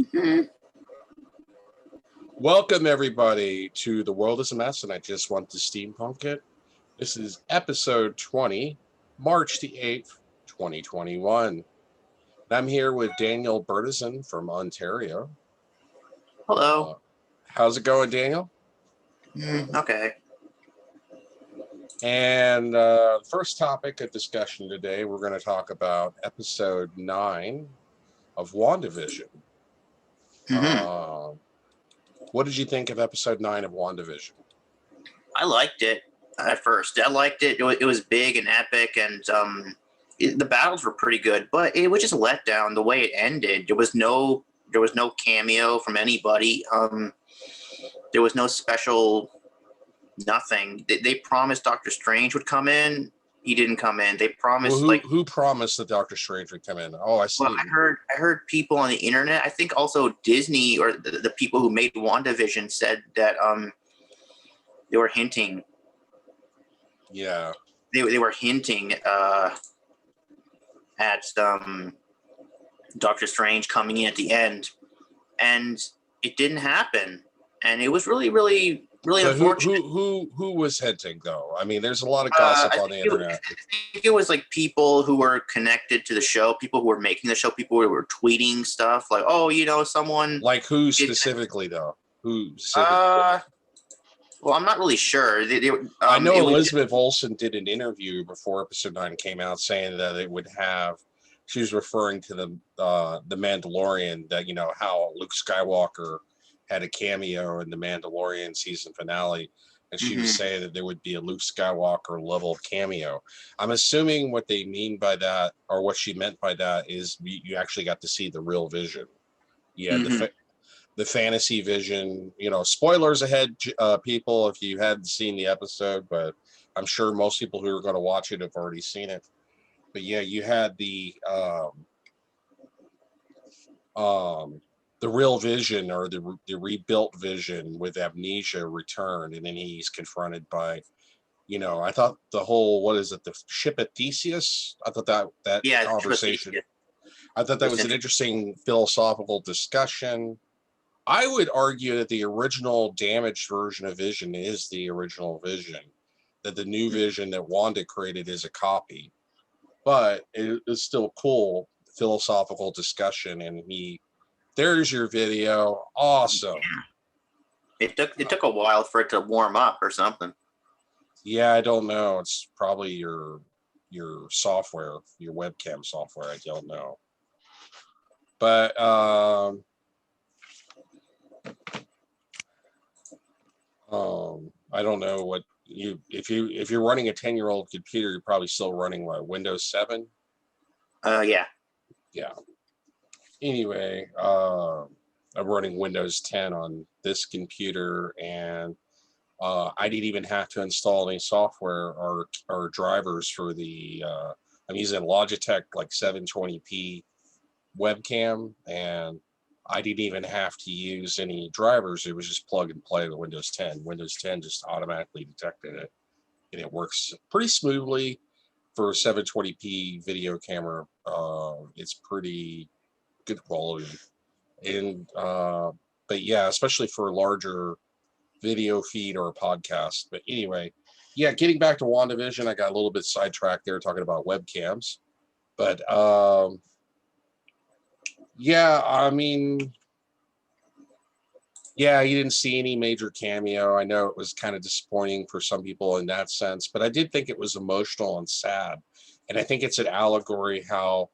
Mhm. Welcome, everybody, to The World is a Mess, and I Just Want to Steampunk It. This is episode 20, March the 8th, 2021. And I'm here with Daniel Bertizan from Ontario. Hello. How's it going, Daniel? Okay. And first topic of discussion today, we're going to talk about episode 9 of WandaVision. What did you think of episode 9 of WandaVision? I liked it at first. I liked it. It was big and epic, and the battles were pretty good. But it was just a letdown the way it ended. There was no cameo from anybody. There was no special nothing. They promised Doctor Strange would come in. He didn't come in. They promised who promised that Doctor Strange would come in? Oh, I see. Well, I heard people on the internet. I think also Disney or the people who made WandaVision said that they were hinting. Yeah. They were hinting at Doctor Strange coming in at the end, and it didn't happen. And it was really So unfortunate. who was hinting though? I mean, there's a lot of gossip on the internet. I think it was like people who were connected to the show, people who were making the show, people who were tweeting stuff like, "Oh, someone." Like who specifically though? Who specifically? Well, I'm not really sure. I know Elizabeth Olsen did an interview before episode 9 came out, saying that it would have. She was referring to the Mandalorian, that how Luke Skywalker had a cameo in the Mandalorian season finale, and she was saying that there would be a Luke Skywalker level cameo. I'm assuming what they mean by that, or what she meant by that, is you actually got to see the real Vision. Yeah, the fantasy Vision. Spoilers ahead, people, if you hadn't seen the episode, but I'm sure most people who are going to watch it have already seen it. But yeah, you had the real Vision, or the rebuilt Vision with amnesia return, and then he's confronted by, I thought the whole, what is it, the ship of Theseus? I thought that conversation, I thought that was an interesting philosophical discussion. I would argue that the original damaged version of Vision is the original Vision, that the new Vision that Wanda created is a copy, but it is still cool philosophical discussion. And there's your video. Awesome. It took a while for it to warm up or something. Yeah, I don't know. It's probably your software, your webcam software. I don't know. But I don't know what if you're running a 10-year-old computer, you're probably still running what, Windows 7? Yeah. Anyway, I'm running Windows 10 on this computer, and I didn't even have to install any software or drivers for the. I'm using Logitech like 720p webcam, and I didn't even have to use any drivers. It was just plug and play with Windows 10. Windows 10 just automatically detected it, and it works pretty smoothly for a 720p video camera. It's pretty good quality, and but yeah, especially for a larger video feed or a podcast. But anyway, yeah, getting back to WandaVision, I got a little bit sidetracked there talking about webcams, but yeah, I mean, yeah, you didn't see any major cameo. I know it was kind of disappointing for some people in that sense, but I did think it was emotional and sad. And I think it's an allegory how,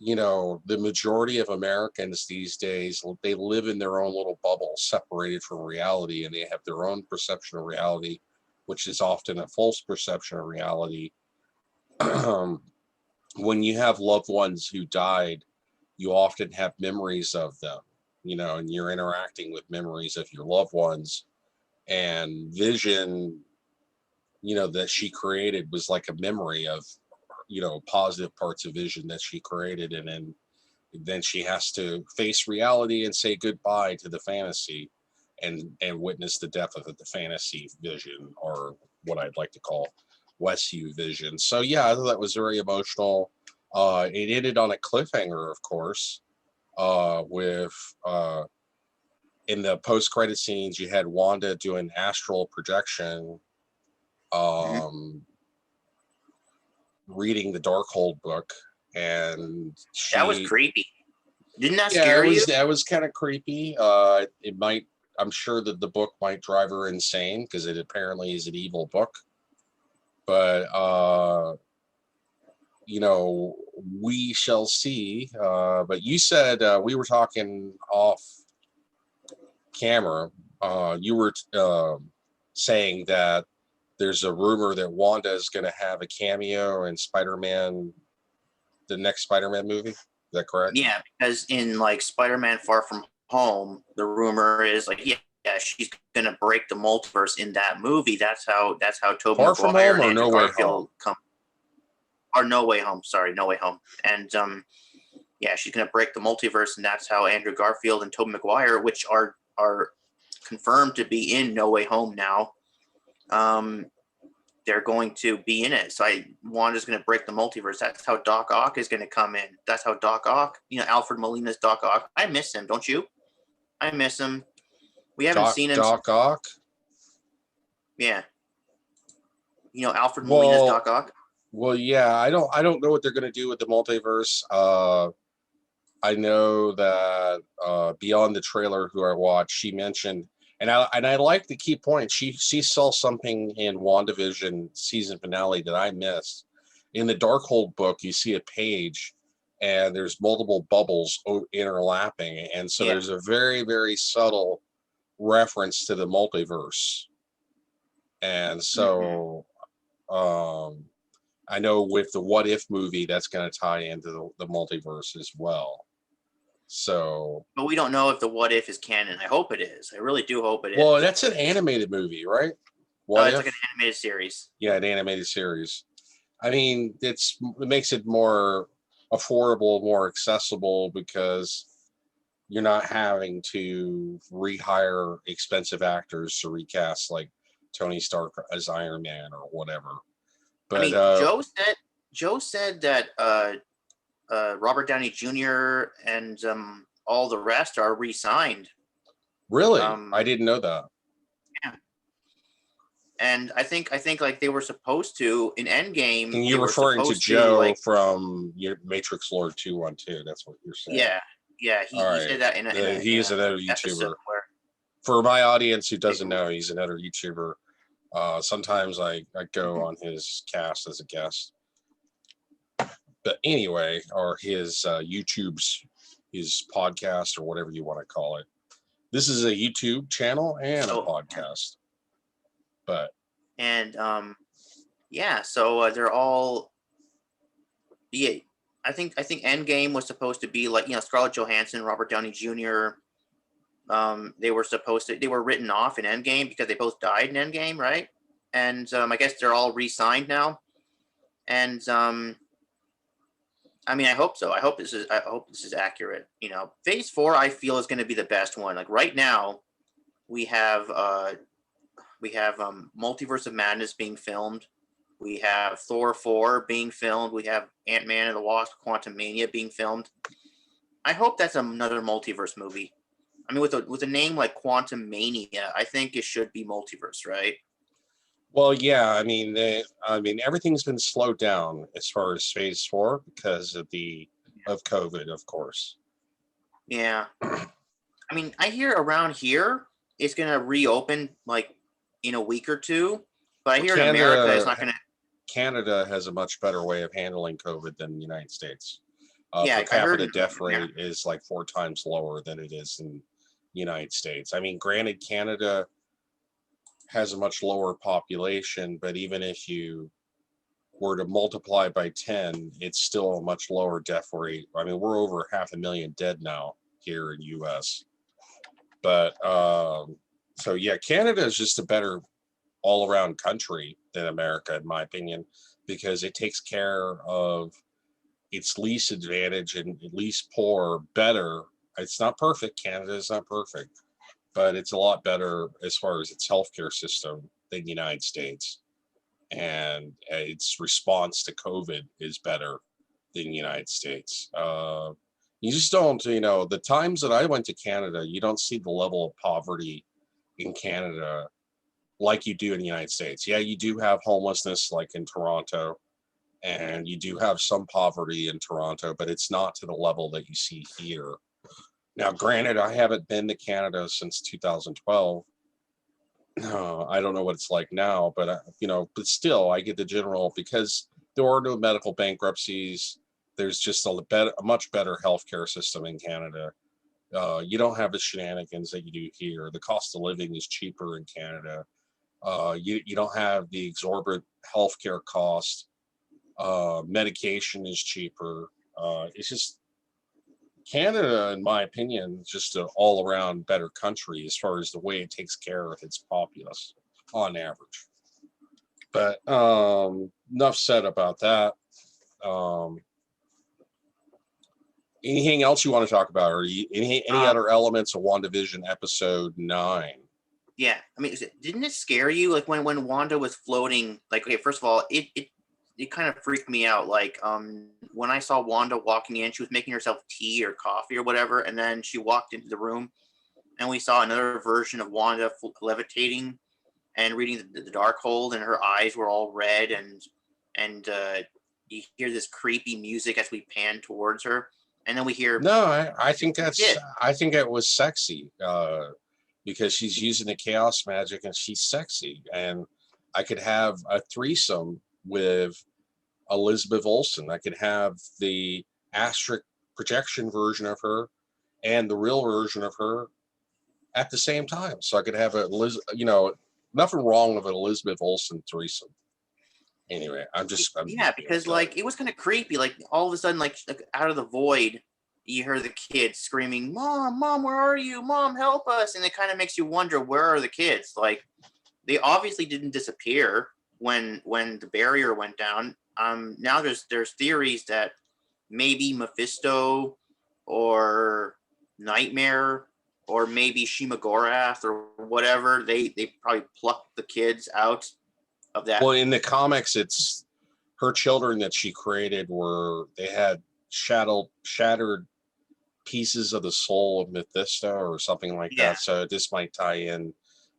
the majority of Americans these days, they live in their own little bubble, separated from reality, and they have their own perception of reality, which is often a false perception of reality. When you have loved ones who died, you often have memories of them, and you're interacting with memories of your loved ones. And Vision, that she created was like a memory of, positive parts of Vision that she created. And then she has to face reality and say goodbye to the fantasy and witness the death of the fantasy Vision, or what I'd like to call Westview Vision. So yeah, I thought that was very emotional. It ended on a cliffhanger, of course. with in the post-credit scenes, you had Wanda doing astral projection, reading the Darkhold book, and That was creepy. Didn't that yeah, scare you? that was kind of creepy. It might, I'm sure that the book might drive her insane because it apparently is an evil book. But you know, we shall see. But you said we were talking off camera. You were saying that there's a rumor that Wanda is going to have a cameo in Spider-Man, the next Spider-Man movie. Is that correct? Yeah, because in like Spider-Man Far From Home, the rumor is like, yeah, she's gonna break the multiverse in that movie. That's how Tobey Far From Maguire Home and or Andrew No Way Garfield come. Or No Way Home, sorry, No Way Home. And yeah, she's gonna break the multiverse, and that's how Andrew Garfield and Tobey Maguire, which are confirmed to be in No Way Home now, they're going to be in it. So Wanda's going to break the multiverse. That's how Doc Ock is going to come in. That's how Doc Ock, Alfred Molina's Doc Ock. I miss him, don't you? I miss him. We haven't seen him. Doc Ock? Yeah. Alfred Molina's Doc Ock? Well, yeah, I don't know what they're going to do with the multiverse. I know that beyond the trailer who I watched, she mentioned, and I like the key point. She saw something in WandaVision season finale that I missed. In the Darkhold book, you see a page, and there's multiple bubbles interlapping, and so there's a very, very subtle reference to the multiverse. And so, I know with the What If movie, that's going to tie into the multiverse as well. So, but we don't know if the What If is canon. I hope it is. I really do hope it is. Well, that's an animated movie, right? It's like an animated series. Yeah, an animated series. I mean, it makes it more affordable, more accessible because you're not having to rehire expensive actors to recast like Tony Stark as Iron Man or whatever. But I mean, Joe said that Robert Downey Jr. and all the rest are re-signed. Really? I didn't know that. Yeah. And I think like they were supposed to in Endgame. And you're referring to Joe from your Matrix Lord 212. That's what you're saying. Yeah. He said that in a he is another YouTuber. Where... For my audience who doesn't know, he's another YouTuber. Sometimes I go on his cast as a guest. But anyway, or his YouTube's, his podcast or whatever you want to call it. This is a YouTube channel and a podcast. But so they're all I think Endgame was supposed to be like Scarlett Johansson, Robert Downey Jr. They were written off in Endgame because they both died in Endgame, right? And I guess they're all re-signed now. And I mean, I hope so. I hope this is accurate. Phase 4 I feel is going to be the best one. Like right now, we have Multiverse of Madness being filmed. We have Thor 4 being filmed. We have Ant-Man and the Wasp: Quantumania being filmed. I hope that's another multiverse movie. I mean, with a name like Quantumania, I think it should be multiverse, right? Well, yeah. I mean, everything's been slowed down as far as Phase 4 because of COVID, of course. Yeah. I mean, I hear around here it's gonna reopen like in a week or two, but I hear in America it's not gonna. Canada has a much better way of handling COVID than the United States. Per capita death rate is like 4 times lower than it is in the United States. I mean, granted, Canada has a much lower population, but even if you were to multiply by 10, it's still a much lower death rate. I mean, we're over 500,000 dead now here in US. But so yeah, Canada is just a better all-around country than America, in my opinion, because it takes care of its least advantage and least poor better. It's not perfect. Canada is not perfect, but it's a lot better as far as its healthcare system than the United States. And its response to COVID is better than the United States. You just don't, the times that I went to Canada, you don't see the level of poverty in Canada like you do in the United States. Yeah, you do have homelessness like in Toronto, and you do have some poverty in Toronto, but it's not to the level that you see here. Now, granted, I haven't been to Canada since 2012. I don't know what it's like now, but but still, I get the general, because there are no medical bankruptcies. There's just a much better healthcare system in Canada. You don't have the shenanigans that you do here. The cost of living is cheaper in Canada. You don't have the exorbitant healthcare cost. Medication is cheaper. It's just Canada, in my opinion, is just an all-around better country as far as the way it takes care of its populace on average. But enough said about that. Anything else you want to talk about, or any other elements of WandaVision episode 9? Yeah, I mean, didn't it scare you? Like when Wanda was floating, like, okay, first of all, it kind of freaked me out. Like, when I saw Wanda walking in, she was making herself tea or coffee or whatever, and then she walked into the room, and we saw another version of Wanda levitating and reading the Darkhold, and her eyes were all red, and you hear this creepy music as we pan towards her, and then we hear I think it was sexy, because she's using the chaos magic and she's sexy, and I could have a threesome with Elizabeth Olsen. I could have the asterisk projection version of her and the real version of her at the same time. So I could have nothing wrong with an Elizabeth Olsen threesome. Anyway, because like it was kind of creepy. Like all of a sudden, like out of the void, you hear the kids screaming, "Mom, where are you? Mom, help us!" And it kind of makes you wonder, where are the kids? Like they obviously didn't disappear when the barrier went down. Now there's theories that maybe Mephisto or Nightmare or maybe Shima Gorath or whatever, they probably plucked the kids out of that. Well, in the comics, it's her children that she created they had shattered pieces of the soul of Mephisto or something like that. So this might tie in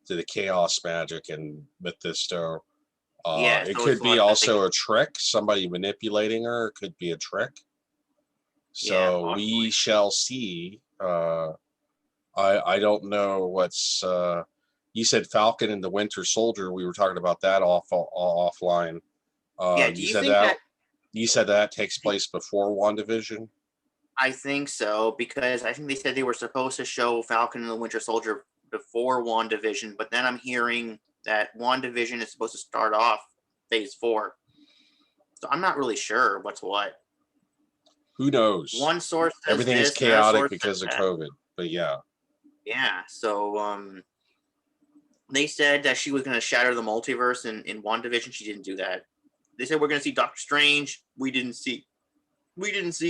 to the chaos magic and Mephisto. It so could be also a trick, somebody manipulating her. It could be a trick. So we shall see. I don't know what's. You said Falcon and the Winter Soldier. We were talking about that offline. Do you think you said that takes place before WandaVision? I think so, because I think they said they were supposed to show Falcon and the Winter Soldier before WandaVision, but then I'm hearing that WandaVision is supposed to start off phase 4. So I'm not really sure what's what. Who knows? One source says everything is chaotic because of COVID, but yeah. Yeah, so they said that she was going to shatter the multiverse in WandaVision. She didn't do that. They said we're going to see Doctor Strange. We didn't see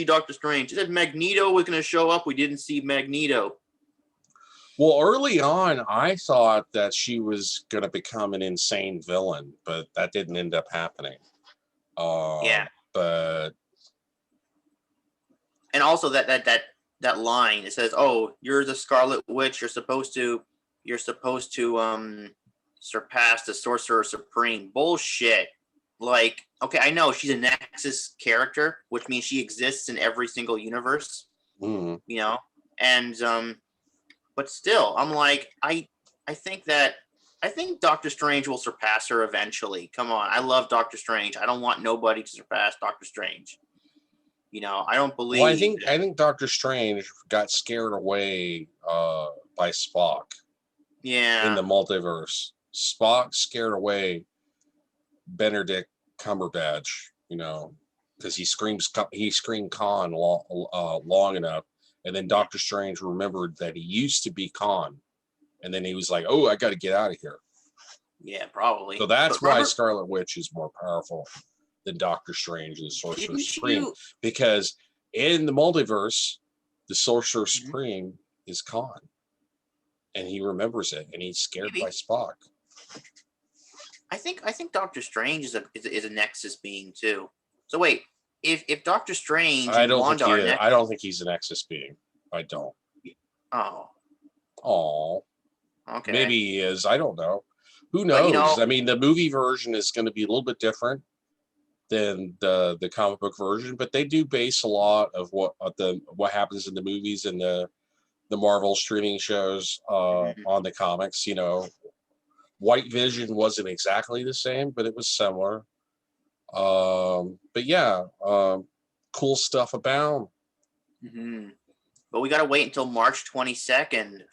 Doctor Strange. They said Magneto was going to show up. We didn't see Magneto. Well, early on, I thought that she was going to become an insane villain, but that didn't end up happening. But and also that line, it says, "Oh, you're the Scarlet Witch. You're supposed to surpass the Sorcerer Supreme." Bullshit. Like, okay, I know she's a Nexus character, which means she exists in every single universe. Mm. And but still, I'm like, I think Doctor Strange will surpass her eventually. Come on, I love Doctor Strange. I don't want nobody to surpass Doctor Strange. I don't believe. Well, I think Doctor Strange got scared away by Spock. Yeah. In the multiverse, Spock scared away Benedict Cumberbatch. Because he screamed Khan long enough, and then Doctor Strange remembered that he used to be Khan, and then he was like, "Oh, I got to get out of here." Yeah, probably. So that's why Scarlet Witch is more powerful than Doctor Strange and the Sorcerer Supreme, because in the multiverse, the Sorcerer Supreme is Khan, and he remembers it, and he's scared by Spock. I think Doctor Strange is a Nexus being too. So wait, if Doctor Strange I and don't think Wanda he are is. next. I don't think he's an Nexus being. I don't. Oh, Oh, maybe okay. he is. I don't know. Who But knows? I mean, the movie version is going to be a little bit different than the comic book version, but they do base a lot of what happens in the movies and the Marvel streaming shows mhm. on the comics. You know, White Vision wasn't exactly the same, but it was similar. But yeah, cool stuff abound. Mhm. But we got to wait until March 22nd,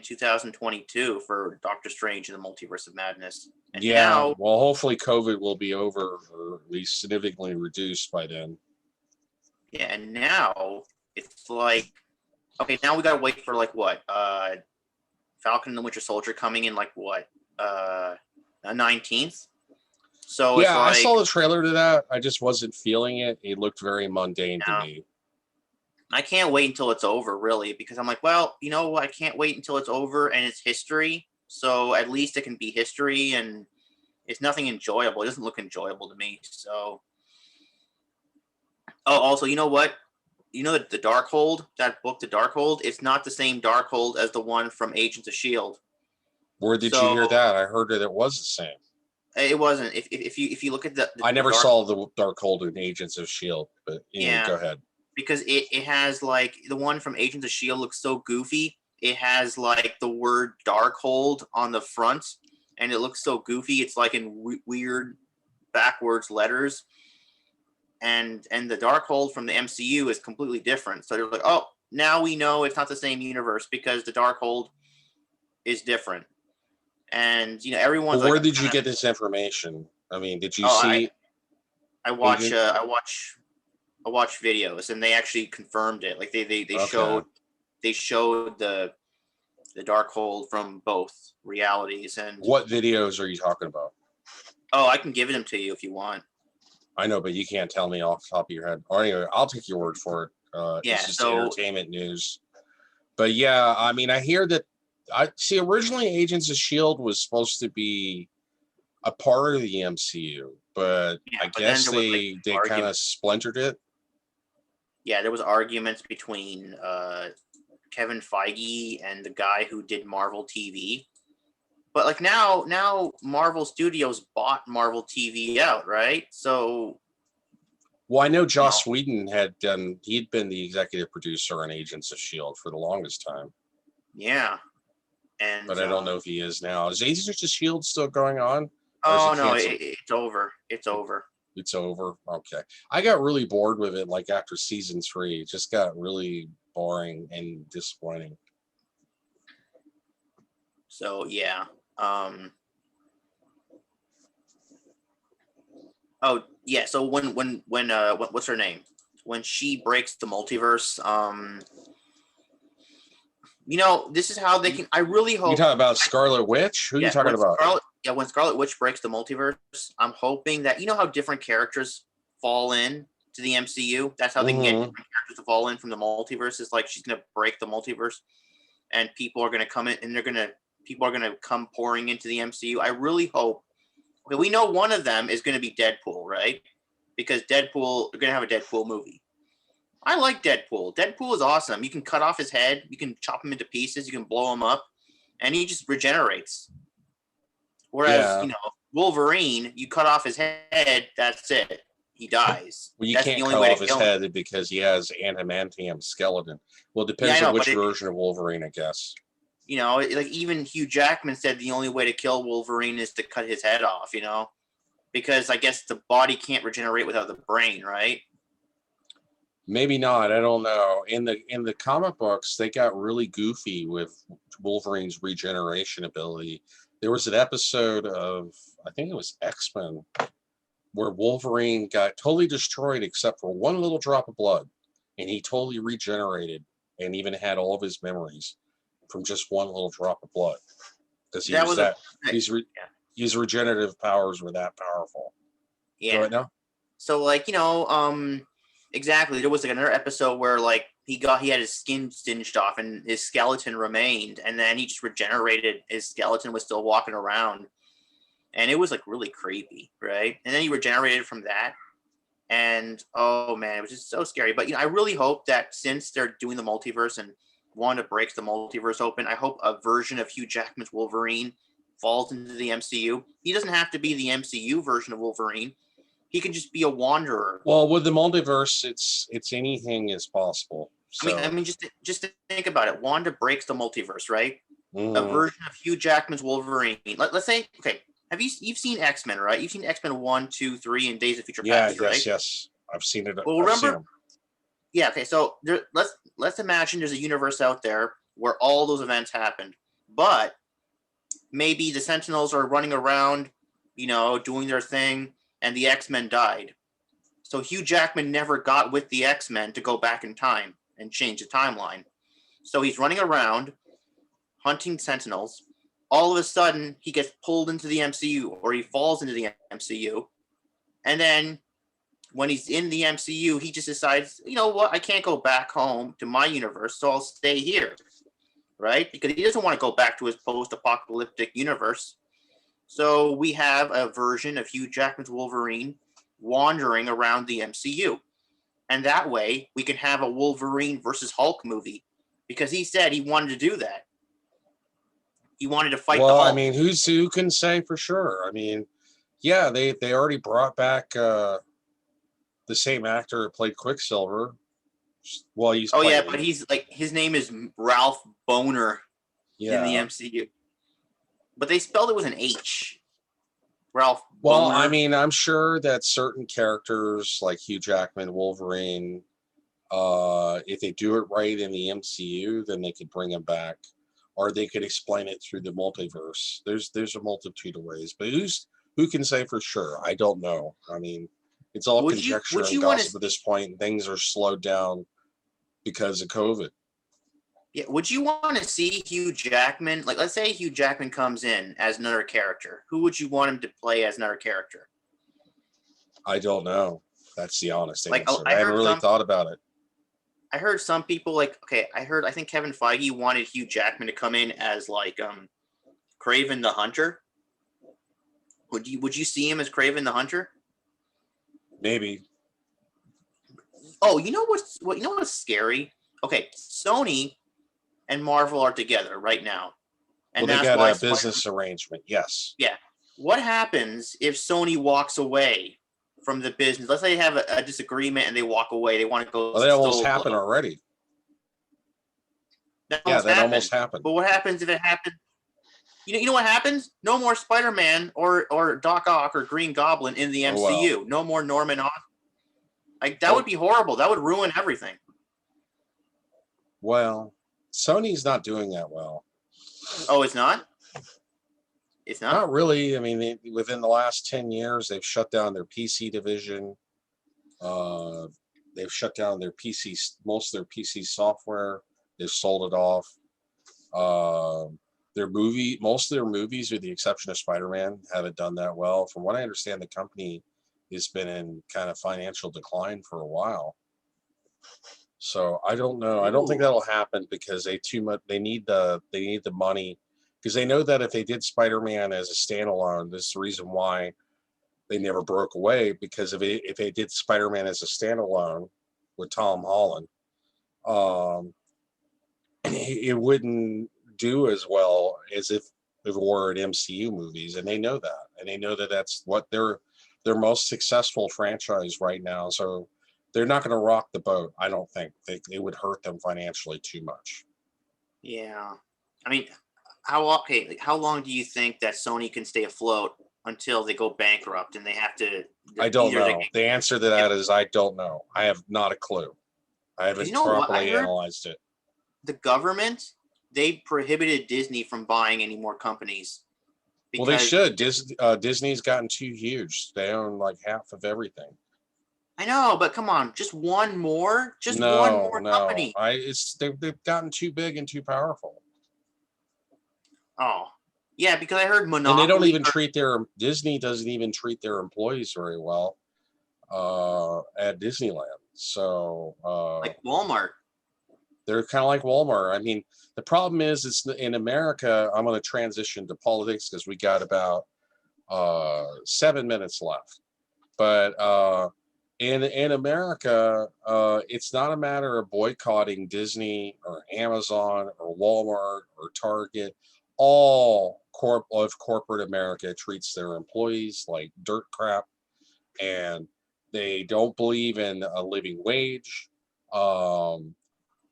2022 for Doctor Strange and the Multiverse of Madness. And Yeah, now, well, hopefully COVID will be over or at least significantly reduced by then. yeah, and now it's like, okay, now we got to wait for like what? Falcon and the Winter Soldier coming in like what? Uh, 19th. So it's Yeah, I like, saw the trailer to that. I just wasn't feeling it. It looked very mundane to yeah, me. I can't wait until it's over, really, because I'm like, well, I can't wait until it's over and it's history. So at least it can be history, and it's nothing enjoyable. It doesn't look enjoyable to me. So, oh, also, you know what? You know that the Darkhold, that book, the Darkhold, it's not the same Darkhold as the one from Agents of Shield. Where did you So hear that? I heard that it was the same. it wasn't. If you look at I the never Dark, saw the Darkhold in Agents of Shield, but anyway, yeah, go ahead. because it has like the one from Agents of Shield looks so goofy. It has like the word Darkhold on the front, and it looks so goofy. It's like in weird backwards letters. And the Darkhold from the MCU is completely different. So they're like, oh, now we know it's not the same universe because the Darkhold is different. And everyone's But like, where did you get this information? I mean, did you oh, see I watch Agent? I watch videos, and they actually confirmed it. Like they Okay. showed the Darkhold from both realities. And What videos are you talking about? oh, I can give them to you if you want. I know, but you can't tell me off the top of your head. Or anyway, I'll take your word for it. It's Yeah. just So entertainment news. But yeah, I mean, I hear that. I see. Originally, Agents of Shield was supposed to be a part of the MCU, but yeah, I but then guess there was like they kind argument. of splintered it. Yeah, there was arguments between Kevin Feige and the guy who did Marvel TV. But like now Marvel Studios bought Marvel TV out, right? So Well, I know you know, Joss Whedon had done. He'd been the executive producer on Agents of Shield for the longest time, yeah. And but I don't know if he is now. Is Agents of Shield still going on, or is it oh no, canceled? it's over. It's It, over. it's over. Okay, I got really bored with it. Like after season 3, it just got really boring and disappointing. So yeah. Um. Oh yeah. So what's her name? When she breaks the multiverse, this is how they can. I really You hope. talking about Scarlet Witch? Who are you Yeah, talking about? when Scarlet Witch breaks the multiverse, I'm hoping that how different characters fall in to the MCU. That's how they can get Hmm. different characters to fall in from the multiverse. Is like she's gonna break the multiverse, and people are gonna come in, and people are gonna come pouring into the MCU. I really hope. Okay, we know one of them is gonna be Deadpool, right? Because Deadpool, they're gonna have a Deadpool movie. I like Deadpool. Deadpool is awesome. You can cut off his head, you can chop him into pieces, you can blow him up, and he just regenerates. Whereas, Yeah. Wolverine, you cut off his head, that's it. He dies. Well, you That's the can't only cut way to off his kill him. head because he has adamantium skeleton. Well, it Yeah, I depends on know, but which version of Wolverine, I guess. like even Hugh Jackman said the only way to kill Wolverine is to cut his head off, because I guess the body can't regenerate without the brain, right? Maybe not. I don't know. In the comic books, they got really goofy with Wolverine's regeneration ability. There was an episode of, I think it was X-Men, where Wolverine got totally destroyed except for one little drop of blood, and he totally regenerated and even had all of his memories from just one little drop of blood because he That was was a that yeah. his regenerative powers were that powerful. Go Yeah. ahead now. So like, exactly. There was like another episode where like he had his skin singed off and his skeleton remained, and then he just regenerated. His skeleton was still walking around, and it was like really creepy, right? And then he regenerated from that, And oh man, it was just so scary. But I really hope that since they're doing the multiverse and Wanda breaks the multiverse open, I hope a version of Hugh Jackman's Wolverine falls into the MCU. He doesn't have to be the MCU version of Wolverine. He can just be a wanderer. Well, with the multiverse, it's anything is possible. So I mean, just to think about it. Wanda breaks the multiverse, right? A mhm. version of Hugh Jackman's Wolverine. Let's say, okay, you've seen X-Men, right? You've seen X-Men 1, 2, 3, and Days of Future Yeah, Past, right? yes. I've seen it. Well, I've seen remember, them. yeah, okay. So let's imagine there's a universe out there where all those events happened, but maybe the Sentinels are running around, doing their thing, and the X-Men died. So Hugh Jackman never got with the X-Men to go back in time and change the timeline. So he's running around hunting Sentinels. All of a sudden, he gets pulled into the MCU, or he falls into the MCU, and then when he's in the MCU, he just decides, you know what, I can't go back home to my universe, so I'll stay here, right? Because he doesn't want to go back to his post-apocalyptic universe. So we have a version of Hugh Jackman's Wolverine wandering around the MCU. And that way, we can have a Wolverine versus Hulk movie, because he said he wanted to do that. He wanted to fight the Hulk. Well, I mean, who can say for sure? I mean, yeah, they already brought back the same actor who played Quicksilver. Well, he's oh yeah, but he's like, his name is Ralph Boner in the MCU, but they spelled it with an H. Ralph. Well, Boner. I mean, I'm sure that certain characters like Hugh Jackman, Wolverine, if they do it right in the MCU, then they could bring him back, or they could explain it through the multiverse. There's a multitude of ways, but who can say for sure? I don't know. I mean, it's all conjecture and gossip at this point. Things are slowed down because of COVID. Yeah, would you want to see Hugh Jackman? Like, let's say Hugh Jackman comes in as another character. Who would you want him to play as another character? I don't know. That's the honest answer. I haven't really thought about it. I heard some people I think Kevin Feige wanted Hugh Jackman to come in as like Kraven the Hunter. Would you see him as Kraven the Hunter? Maybe. Oh, you know what's scary? Okay, Sony and Marvel are together right now. And well, they got a business arrangement, yes. Yeah. What happens if Sony walks away from the business? Let's say they have a disagreement and they walk away. They want to go. Well, that almost happened already. That almost happened. But what happens if it happens? You know what happens? No more Spider-Man or Doc Ock or Green Goblin in the MCU. Well. No more Norman Osborn. Like, that would be horrible. That would ruin everything. Well, Sony's not doing that well. Oh, it's not? It's not? Not really. I mean, within the last 10 years, they've shut down their PC division. They've shut down their most of their PC software. They've sold it off. Most of their movies, with the exception of Spider-Man, haven't done that well. From what I understand, the company has been in kind of financial decline for a while. So I don't know. I don't think that'll happen because they need the money, because they know that if they did Spider-Man as a standalone, this is the reason why they never broke away, because if they did Spider-Man as a standalone with Tom Holland, it wouldn't do as well as if it were an MCU movies, and they know that, and they know that that's what their most successful franchise right now. So they're not going to rock the boat. I don't think it would hurt them financially too much. Yeah, I mean, how long do you think that Sony can stay afloat until they go bankrupt and they have to? I don't know. The answer to that is I don't know. I have not a clue. I haven't properly analyzed it. The government, they prohibited Disney from buying any more companies. Well, they should. Disney's gotten too huge. They own like half of everything. I know, but come on, just one more company. They've gotten too big and too powerful. Oh, yeah, because I heard Monopoly. And they don't even Disney doesn't even treat their employees very well at Disneyland. So like Walmart. They're kind of like Walmart. I mean, the problem is, it's in America. I'm going to transition to politics because we got about 7 minutes left. But in America, it's not a matter of boycotting Disney or Amazon or Walmart or Target. All corporate America treats their employees like dirt crap, and they don't believe in a living wage. Um,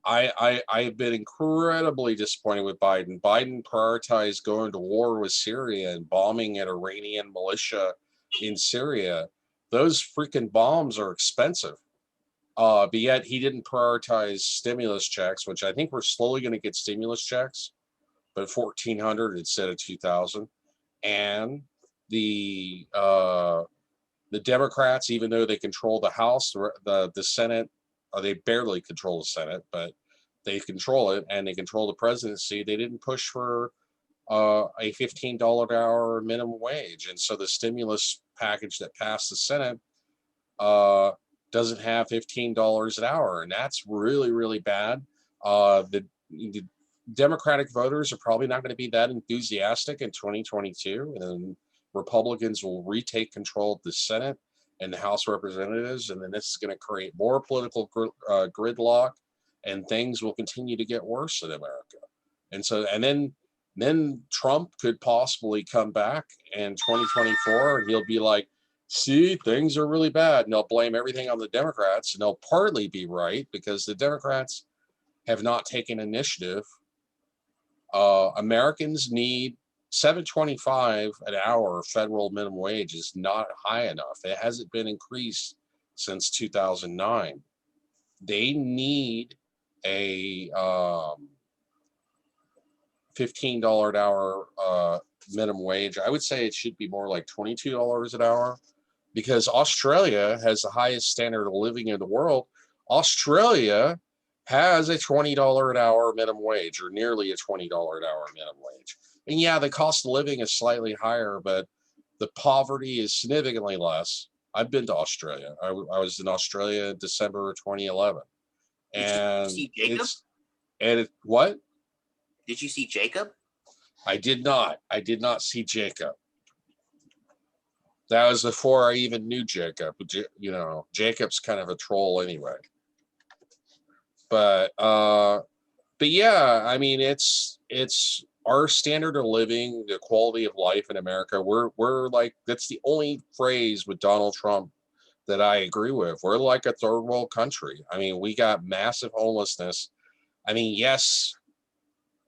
I've been incredibly disappointed with Biden. Biden prioritized going to war with Syria and bombing an Iranian militia in Syria. Those freaking bombs are expensive. But yet he didn't prioritize stimulus checks, which I think we're slowly going to get stimulus checks, but 1,400 instead of 2,000. And the uh, the Democrats, even though they control the House, the Senate, they barely control the Senate, but they control it and they control the presidency. They didn't push for a $15 an hour minimum wage, and so the stimulus package that passed the Senate uh, doesn't have $15 an hour, and that's really really bad. The Democratic voters are probably not going to be that enthusiastic in 2022, and Republicans will retake control of the Senate and the House of Representatives, and then this is going to create more political gridlock, and things will continue to get worse in America. And so, and then Trump could possibly come back in 2024, and he'll be like, "See, things are really bad," and they'll blame everything on the Democrats, and they'll partly be right because the Democrats have not taken initiative. Americans need 7.25 an hour federal minimum wage is not high enough. It hasn't been increased since 2009. They need a $15 an hour minimum wage. I would say it should be more like $22 an hour because Australia has the highest standard of living in the world. Australia has a $20 an hour minimum wage, or nearly a $20 an hour minimum wage. And yeah, the cost of living is slightly higher, but the poverty is significantly less. I've been to Australia. I was in Australia in December of 2011. Did you And see Jacob? What? Did you see Jacob? I did not. I did not see Jacob. That was before I even knew Jacob. You know, Jacob's kind of a troll anyway. But yeah, I mean, it's our standard of living, the quality of life in America. We're like, that's the only phrase with Donald Trump that I agree with. We're like a third world country. I mean, we got massive homelessness. I mean, yes,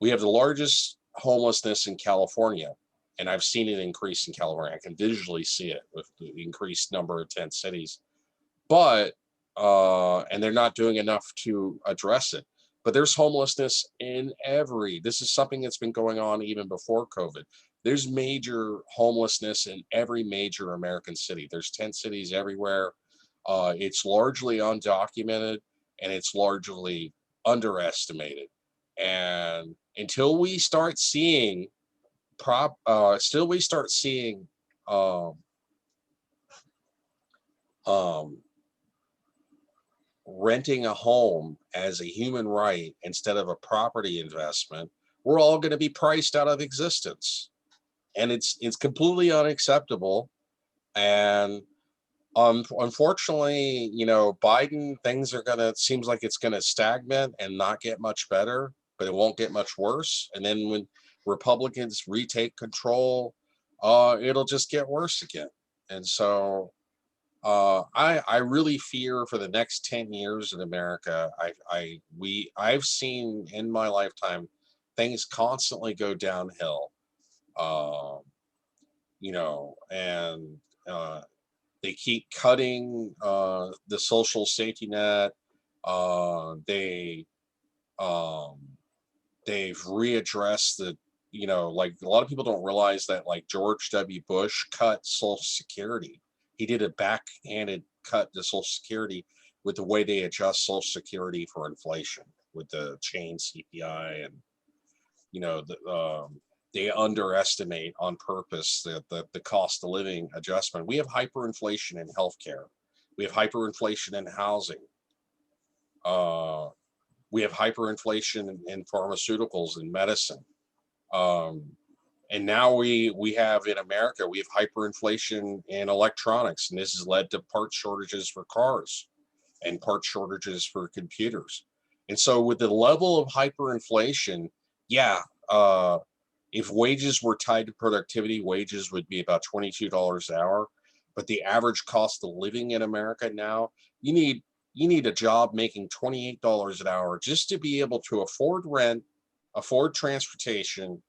we have the largest homelessness in California, and I've seen it increase in California. I can visually see it with the increased number of tent cities, but and they're not doing enough to address it. But there's homelessness in this is something that's been going on even before COVID. There's major homelessness in every major American city. There's tent cities everywhere. It's largely undocumented and it's largely underestimated. And until we start seeing um, um, renting a home as a human right instead of a property investment, we're all going to be priced out of existence, and it's completely unacceptable. And unfortunately, you know, Biden, things are gonna seems like it's gonna stagnate and not get much better, but it won't get much worse. And then when Republicans retake control, it'll just get worse again. And so I really fear for the next 10 years in America. I've seen in my lifetime things constantly go downhill. Um, you know, and they keep cutting the social safety net. They um, they've readdressed the, you know, like a lot of people don't realize that like George W. Bush cut Social Security. He did a backhanded cut to Social Security with the way they adjust Social Security for inflation with the chain CPI, and you know they underestimate on purpose the cost of living adjustment. We have hyperinflation in healthcare. We have hyperinflation in housing. We have hyperinflation in pharmaceuticals and medicine. Um, And now we have in America, we have hyperinflation in electronics, and this has led to part shortages for cars and part shortages for computers. And so with the level of hyperinflation, yeah, if wages were tied to productivity, wages would be about $22 an hour. But the average cost of living in America now, you need a job making $28 an hour just to be able to afford rent, afford transportation,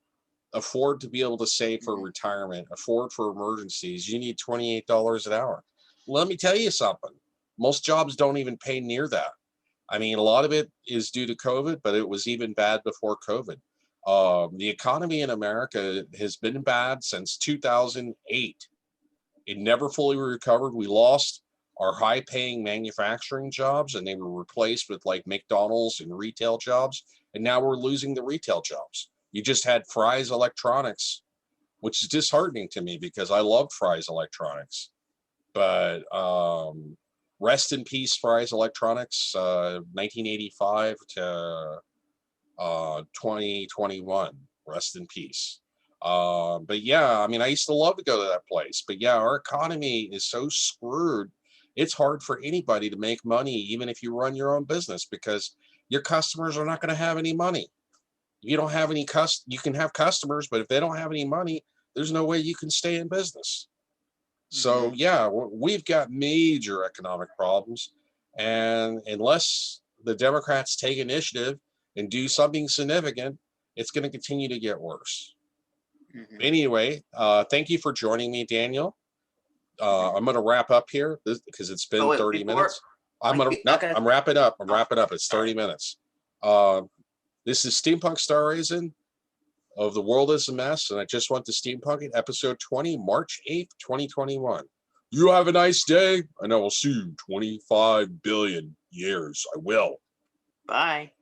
afford to be able to save for retirement, afford for emergencies. You need $28 an hour. Let me tell you something. Most jobs don't even pay near that. I mean, a lot of it is due to COVID, but it was even bad before COVID. The economy in America has been bad since 2008. It never fully recovered. We lost our high paying manufacturing jobs and they were replaced with like McDonald's and retail jobs. And now we're losing the retail jobs. You just had Fry's Electronics, which is disheartening to me because I love Fry's Electronics. But rest in peace, Fry's Electronics, 1985 to 2021. Rest in peace. But yeah, I mean, I used to love to go to that place. But yeah, our economy is so screwed. It's hard for anybody to make money, even if you run your own business, because your customers are not going to have any money. You don't have any you can have customers, but if they don't have any money, there's no way you can stay in business. So yeah, we've got major economic problems, and unless the Democrats take initiative and do something significant, it's going to continue to get worse. Anyway, thank you for joining me, Daniel. I'm going to wrap up here because it's been 30 minutes. I'm wrapping up. I'm wrapping up. It's 30 minutes. This is Steampunk Starraisin of The World is a Mess, and I just went to Steampunk it, episode 20, March 8th, 2021. You have a nice day, and I will see you 25 billion years. I will. Bye.